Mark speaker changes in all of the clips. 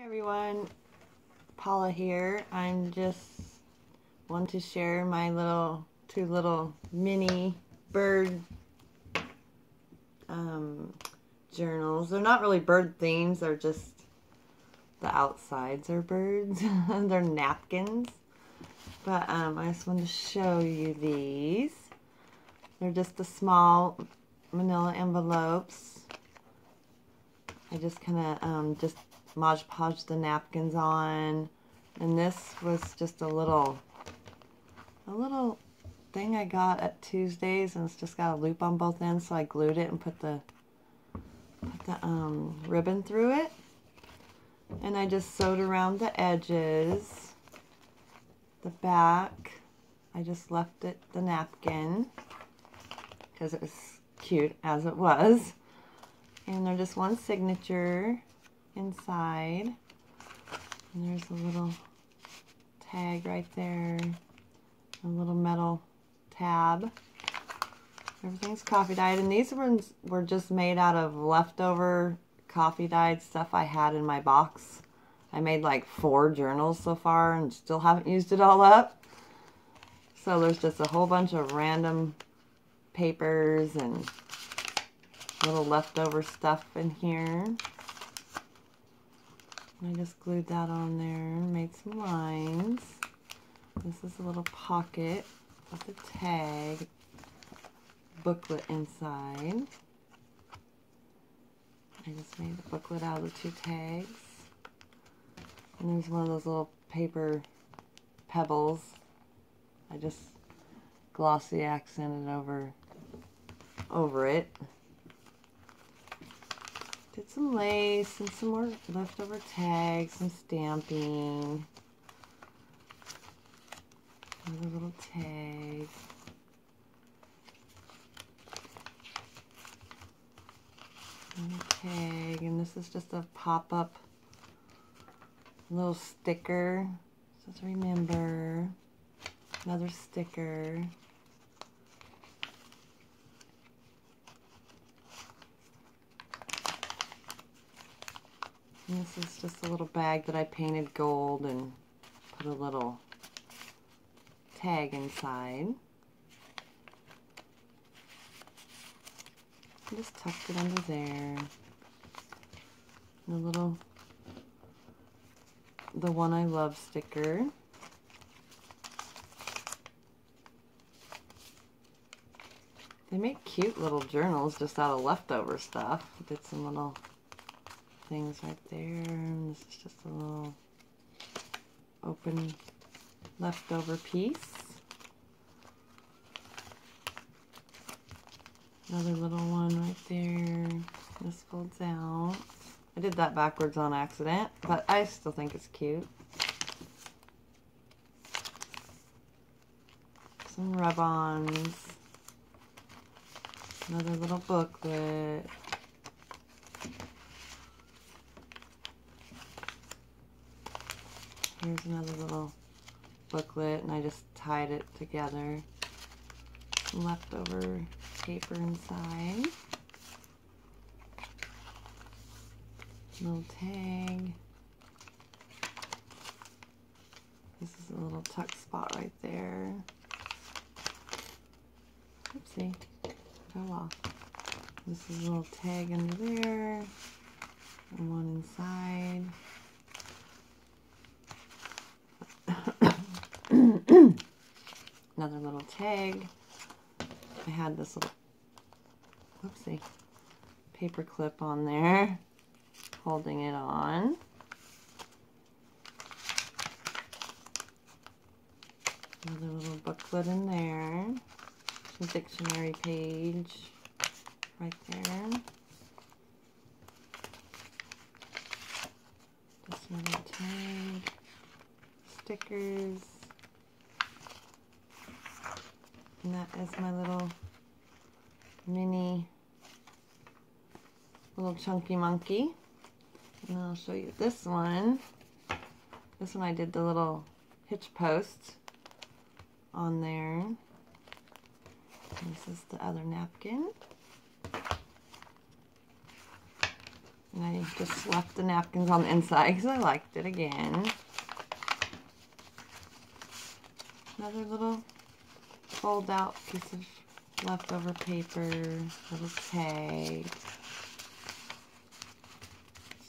Speaker 1: Everyone, Paula here. I'm just want to share my two little mini bird journals. They're not really bird themes, they're just the outsides are birds. They're napkins. But I just wanted to show you these. They're just the small manila envelopes. I just kind of just Mod Podge the napkins on, and this was just a little thing I got at Tuesdays, and it's just got a loop on both ends, so I glued it and put the ribbon through it, and I just sewed around the edges. The back, I just left it the napkin because it was cute as it was, and they're just one signature inside, and there's a little tag right there, a little metal tab. Everything's coffee dyed, and these ones were just made out of leftover coffee dyed stuff I had in my box. I made like 4 journals so far and still haven't used it all up, so there's just a whole bunch of random papers and little leftover stuff in here. I just glued that on there and made some lines. This is a little pocket with a tag booklet inside. I just made the booklet out of the 2 tags. And there's one of those little paper pebbles. I just glossy accented over it. Did some lace and some more leftover tags, some stamping. Another little tag. Another tag, and this is just a pop-up little sticker. So to remember. Another sticker. And this is just a little bag that I painted gold and put a little tag inside. I just tucked it under there. And the One I Love sticker. They make cute little journals just out of leftover stuff. Did some little things right there, and this is just a little open leftover piece. Another little one right there. This folds out. I did that backwards on accident, but I still think it's cute. Some rub-ons. Another little booklet. Here's another little booklet, and I just tied it together. Some leftover paper inside. Little tag. This is a little tuck spot right there. Oopsie, fell off. This is a little tag under there, and one inside. Another little tag. I had this little, whoopsie, paper clip on there, holding it on. Another little booklet in there. Some dictionary page right there. Just another tag. Stickers. And that is my little mini little chunky monkey. And then I'll show you this one. This one I did the little hitch post on there. This is the other napkin. And I just left the napkins on the inside because I liked it again. Another little fold out piece of leftover paper, little tag,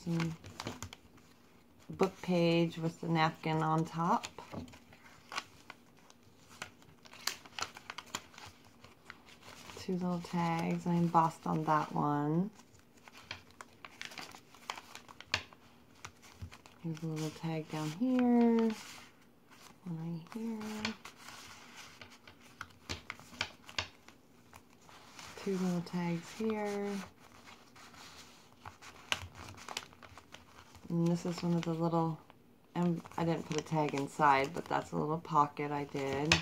Speaker 1: some book page with the napkin on top. Two little tags. I embossed on that one. Here's a little tag down here, one right here, two little tags here, and this is one of the little, and I didn't put a tag inside, but that's a little pocket I did.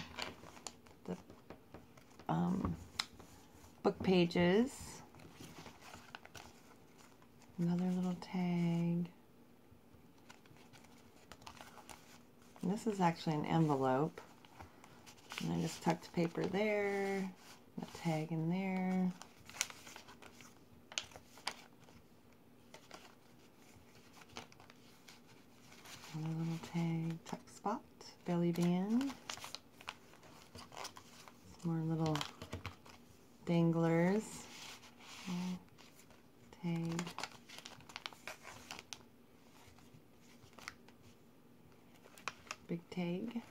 Speaker 1: The book pages, another little tag. And this is actually an envelope. And I just tucked paper there, a tag in there. Another little tag, tuck spot, belly band. Some more little danglers. Tag. Big tag.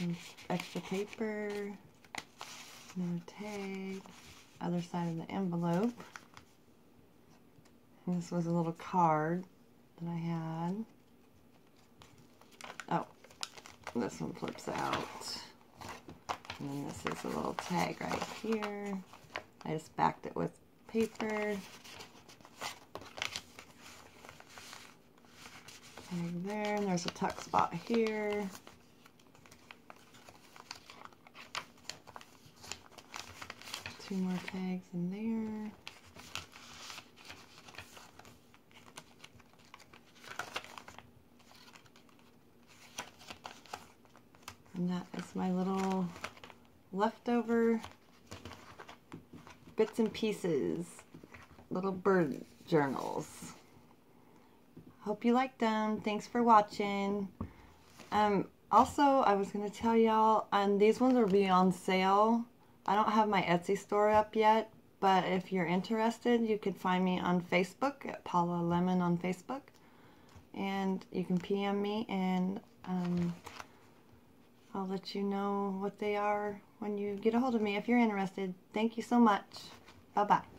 Speaker 1: And extra paper. Another tag. Other side of the envelope. And this was a little card that I had. Oh, this one flips out. And then this is a little tag right here. I just backed it with paper. Tag there, and there's a tuck spot here. Two more tags in there. And that is my little leftover bits and pieces, little bird journals. Hope you liked them. Thanks for watching. Also, I was going to tell y'all, these ones will be on sale. I don't have my Etsy store up yet, but if you're interested, you could find me on Facebook at Paula Lemon on Facebook. And you can PM me, and I'll let you know what they are when you get a hold of me if you're interested. Thank you so much. Bye-bye.